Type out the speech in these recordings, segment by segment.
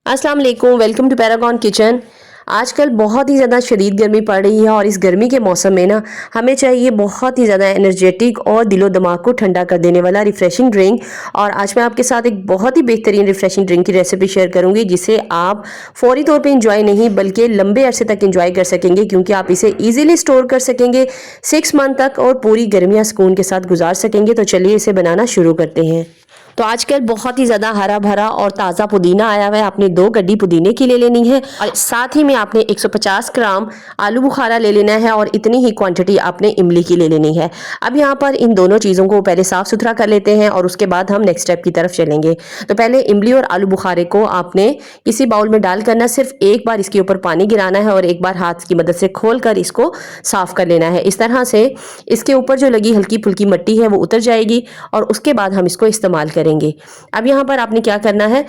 अस्सलाम वालेकुम, welcome to Paragon kitchen. आजकल बहुत ही ज़्यादा शदीद गर्मी पड़ रही है और इस गर्मी के मौसम में ना हमें चाहिए बहुत ही ज़्यादा एनर्जेटिक और दिलो दिमाग को ठंडा कर देने वाला रिफ़्रेशिंग ड्रिंक। और आज मैं आपके साथ एक बहुत ही बेहतरीन रिफ़्रेशिंग ड्रिंक की रेसिपी शेयर करूंगी जिसे आप फौरी तौर पे इंजॉय नहीं बल्कि लंबे अरसे तक इंजॉय कर सकेंगे, क्योंकि आप इसे ईजिली स्टोर कर सकेंगे 6 मंथ तक और पूरी गर्मियाँ सुकून के साथ गुजार सकेंगे। तो चलिए इसे बनाना शुरू करते हैं। तो आजकल बहुत ही ज़्यादा हरा भरा और ताज़ा पुदीना आया हुआ है। आपने 2 गड्डी पुदीने की ले लेनी है और साथ ही में आपने 150 ग्राम आलू बुखारा ले लेना है और इतनी ही क्वांटिटी आपने इमली की ले लेनी है। अब यहाँ पर इन दोनों चीज़ों को पहले साफ़ सुथरा कर लेते हैं और उसके बाद हम नेक्स्ट स्टेप की तरफ चलेंगे। तो पहले इमली और आलू बुखारे को आपने किसी बाउल में डाल करना, सिर्फ एक बार इसके ऊपर पानी गिराना है और एक बार हाथ की मदद से खोल कर इसको साफ़ कर लेना है। इस तरह से इसके ऊपर जो लगी हल्की फुल्की मिट्टी है वो उतर जाएगी और उसके बाद हम इसको इस्तेमाल करेंगे। अब यहाँ पर आपने क्या करना है,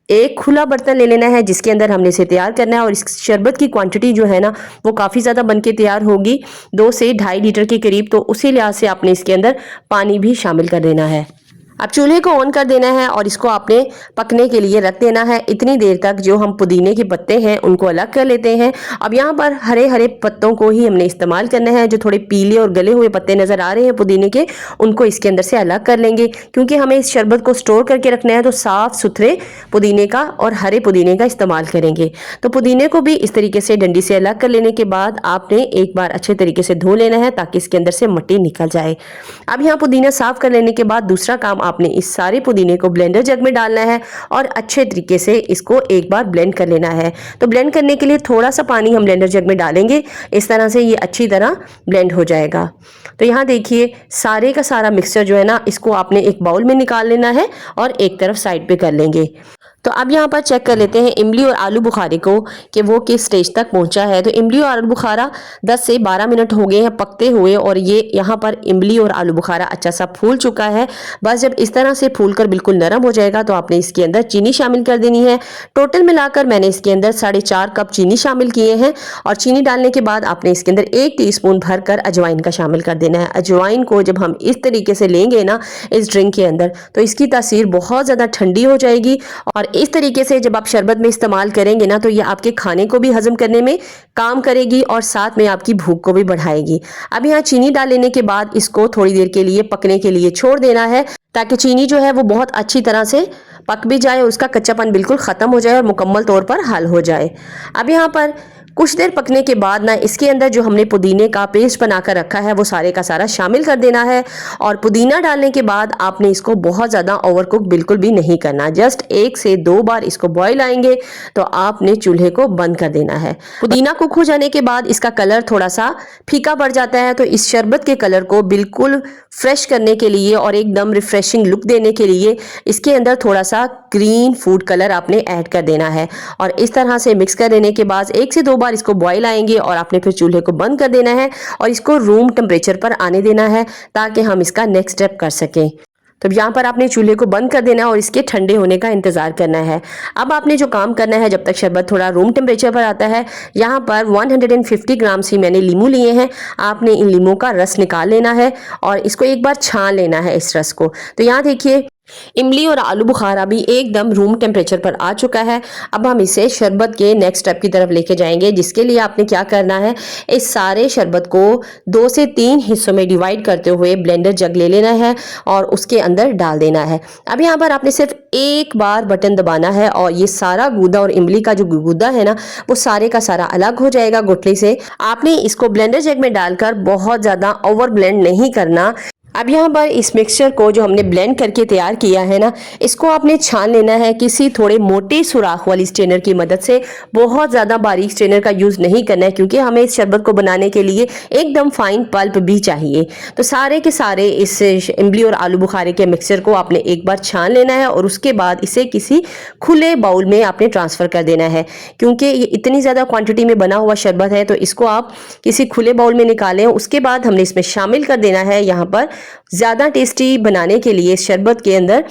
एक खुला बर्तन ले लेना है जिसके अंदर हमने इसे तैयार करना है। और इस शरबत की क्वांटिटी जो है ना वो काफ़ी ज़्यादा बनके तैयार होगी, 2 से 2.5 लीटर के करीब। तो उसी लिहाज से आपने इसके अंदर पानी भी शामिल कर देना है। अब चूल्हे को ऑन कर देना है और इसको आपने पकने के लिए रख देना है इतनी देर तक जो हम पुदीने के पत्ते हैं उनको अलग कर लेते हैं। अब यहाँ पर हरे हरे पत्तों को ही हमने इस्तेमाल करना है। जो थोड़े पीले और गले हुए पत्ते नज़र आ रहे हैं पुदीने के, उनको इसके अंदर से अलग कर लेंगे, क्योंकि हमें इस शरबत को स्टोर करके रखना है। तो साफ़ सुथरे पुदीने का और हरे पुदीने का इस्तेमाल करेंगे। तो पुदीने को भी इस तरीके से डंडी से अलग कर लेने के बाद आपने एक बार अच्छे तरीके से धो लेना है ताकि इसके अंदर से मिट्टी निकल जाए। अब यहाँ पुदीना साफ़ कर लेने के बाद दूसरा काम आपने इस सारे पुदीने को ब्लेंडर जग में डालना है और अच्छे तरीके से इसको एक बार ब्लेंड कर लेना है। तो ब्लेंड करने के लिए थोड़ा सा पानी हम ब्लेंडर जग में डालेंगे, इस तरह से ये अच्छी तरह ब्लेंड हो जाएगा। तो यहाँ देखिए सारे का सारा मिक्सचर जो है ना इसको आपने एक बाउल में निकाल लेना है और एक तरफ साइड पे कर लेंगे। तो अब यहाँ पर चेक कर लेते हैं इमली और आलू बुखारे को कि वो किस स्टेज तक पहुँचा है। तो इमली और आलू बुखारा 10 से 12 मिनट हो गए हैं पकते हुए और ये यहाँ पर इमली और आलू बुखारा अच्छा सा फूल चुका है। बस जब इस तरह से फूल कर बिल्कुल नरम हो जाएगा तो आपने इसके अंदर चीनी शामिल कर देनी है। टोटल मिलाकर मैंने इसके अंदर 4.5 कप चीनी शामिल किए हैं और चीनी डालने के बाद आपने इसके अंदर 1 टीस्पून भरकर अजवाइन का शामिल कर देना है। अजवाइन को जब हम इस तरीके से लेंगे ना इस ड्रिंक के अंदर तो इसकी तासीर बहुत ज़्यादा ठंडी हो जाएगी और इस तरीके से जब आप शरबत में इस्तेमाल करेंगे ना तो ये आपके खाने को भी हजम करने में काम करेगी और साथ में आपकी भूख को भी बढ़ाएगी। अब यहाँ चीनी डाल लेने के बाद इसको थोड़ी देर के लिए पकने के लिए छोड़ देना है ताकि चीनी जो है वो बहुत अच्छी तरह से पक भी जाए और उसका कच्चापन बिल्कुल ख़त्म हो जाए और मुकम्मल तौर पर हल हो जाए। अब यहाँ पर कुछ देर पकने के बाद ना इसके अंदर जो हमने पुदीने का पेस्ट बनाकर रखा है वो सारे का सारा शामिल कर देना है। और पुदीना डालने के बाद आपने इसको बहुत ज़्यादा ओवरकुक बिल्कुल भी नहीं करना, जस्ट 1 से 2 बार इसको बॉईल आएंगे तो आपने चूल्हे को बंद कर देना है। पुदीना कुक हो जाने के बाद इसका कलर थोड़ा सा फीका पड़ जाता है, तो इस शरबत के कलर को बिल्कुल फ्रेश करने के लिए और एकदम रिफ्रेशिंग लुक देने के लिए इसके अंदर थोड़ा सा ग्रीन फूड कलर आपने ऐड कर देना है। और इस तरह से मिक्स कर देने के बाद 1 से 2 बार इसको बॉईल आएंगे और आपने फिर चूल्हे को बंद कर देना है और इसको रूम टेम्परेचर पर आने देना है ताकि हम इसका नेक्स्ट स्टेप कर सकें। तो यहाँ पर आपने चूल्हे को बंद कर देना है और इसके ठंडे होने का इंतज़ार करना है। अब आपने जो काम करना है जब तक शरबत थोड़ा रूम टेम्परेचर पर आता है, यहाँ पर 150 ग्राम ही मैंने लीमू लिए हैं। आपने इन लीमू का रस निकाल लेना है और इसको एक बार छान लेना है इस रस को। तो यहाँ देखिए इमली और आलू बुखारा भी एकदम रूम टेम्परेचर पर आ चुका है। अब हम इसे शरबत के नेक्स्ट स्टेप की तरफ लेके जाएंगे, जिसके लिए आपने क्या करना है, इस सारे शरबत को 2 से 3 हिस्सों में डिवाइड करते हुए ब्लेंडर जग ले लेना है और उसके अंदर डाल देना है। अब यहाँ पर आपने सिर्फ एक बार बटन दबाना है और ये सारा गूदा और इमली का जो गूदा है ना वो सारे का सारा अलग हो जाएगा गुठली से। आपने इसको ब्लेंडर जग में डालकर बहुत ज़्यादा ओवर ब्लेंड नहीं करना। अब यहाँ पर इस मिक्सचर को जो हमने ब्लेंड करके तैयार किया है ना इसको आपने छान लेना है किसी थोड़े मोटे सुराख वाली स्ट्रेनर की मदद से। बहुत ज़्यादा बारीक स्ट्रेनर का यूज़ नहीं करना है क्योंकि हमें इस शरबत को बनाने के लिए एकदम फाइन पल्प भी चाहिए। तो सारे के सारे इस इमली और आलू बुखारे के मिक्सचर को आपने एक बार छान लेना है और उसके बाद इसे किसी खुले बाउल में आपने ट्रांसफ़र कर देना है। क्योंकि ये इतनी ज़्यादा क्वान्टिटी में बना हुआ शरबत है तो इसको आप किसी खुले बाउल में निकालें। उसके बाद हमने इसमें शामिल कर देना है यहाँ पर ज़्यादा टेस्टी बनाने के लिए इस शरबत के अंदर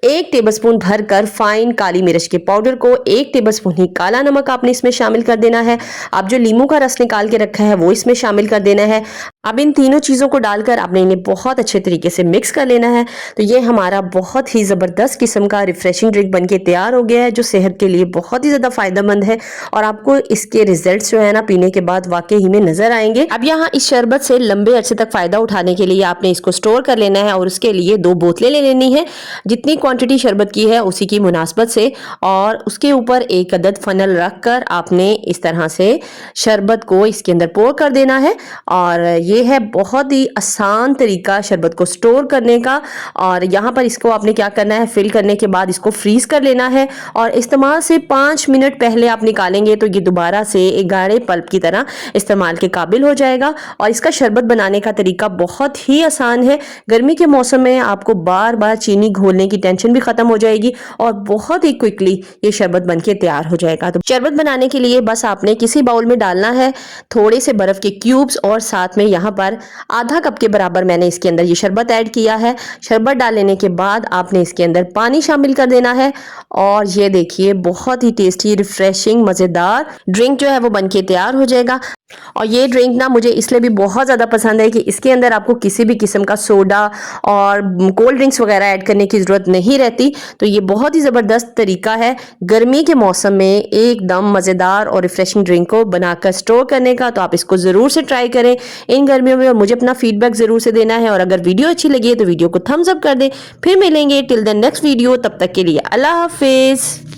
1 टेबलस्पून भरकर फाइन काली मिर्च के पाउडर को, 1 टेबलस्पून ही काला नमक आपने इसमें शामिल कर देना है। अब जो नींबू का रस निकाल के रखा है वो इसमें शामिल कर देना है। अब इन तीनों चीज़ों को डालकर आपने इन्हें बहुत अच्छे तरीके से मिक्स कर लेना है। तो ये हमारा बहुत ही ज़बरदस्त किस्म का रिफ्रेशिंग ड्रिंक बनके तैयार हो गया है, जो सेहत के लिए बहुत ही ज़्यादा फ़ायदेमंद है और आपको इसके रिजल्ट्स जो है ना पीने के बाद वाकई ही में नज़र आएंगे। अब यहाँ इस शरबत से लंबे अरसे तक फ़ायदा उठाने के लिए आपने इसको स्टोर कर लेना है और उसके लिए 2 बोतलें ले लेनी है, जितनी क्वांटिटी शरबत की है उसी की मुनासबत से, और उसके ऊपर एक अदद फनल रख कर आपने इस तरह से शरबत को इसके अंदर पोर कर देना है। और ये है बहुत ही आसान तरीका शरबत को स्टोर करने का। और यहाँ पर इसको आपने क्या करना है, फिल करने के बाद इसको फ्रीज कर लेना है और इस्तेमाल से 5 मिनट पहले आप निकालेंगे तो ये दोबारा से एक गाढ़े पल्प की तरह इस्तेमाल के काबिल हो जाएगा। और इसका शरबत बनाने का तरीका बहुत ही आसान है। गर्मी के मौसम में आपको बार बार चीनी घोलने की टेंशन भी खत्म हो जाएगी और बहुत ही क्विकली ये शरबत बनके तैयार हो जाएगा। तो शरबत बनाने के लिए बस आपने किसी बाउल में डालना है थोड़े से बर्फ के क्यूब्स और साथ में यहाँ पर आधा कप के बराबर मैंने इसके अंदर ये शरबत ऐड किया है। शरबत डाल लेने के बाद आपने इसके अंदर पानी शामिल कर देना है और ये देखिए बहुत ही टेस्टी रिफ्रेशिंग मज़ेदार ड्रिंक जो है वो बनके तैयार हो जाएगा। और ये ड्रिंक ना मुझे इसलिए भी बहुत ज़्यादा पसंद है कि इसके अंदर आपको किसी भी किस्म का सोडा और कोल्ड ड्रिंक्स वगैरह ऐड करने की ज़रूरत नहीं रहती। तो ये बहुत ही ज़बरदस्त तरीका है गर्मी के मौसम में एकदम मज़ेदार और रिफ्रेशिंग ड्रिंक को बनाकर स्टोर करने का। तो आप इसको ज़रूर से ट्राई करें इन गर्मियों में और मुझे अपना फीडबैक ज़रूर से देना है। और अगर वीडियो अच्छी लगी है तो वीडियो को थम्स अप कर दें। फिर मिलेंगे टिल द नेक्स्ट वीडियो, तब तक के लिए अल्लाह हाफिज़।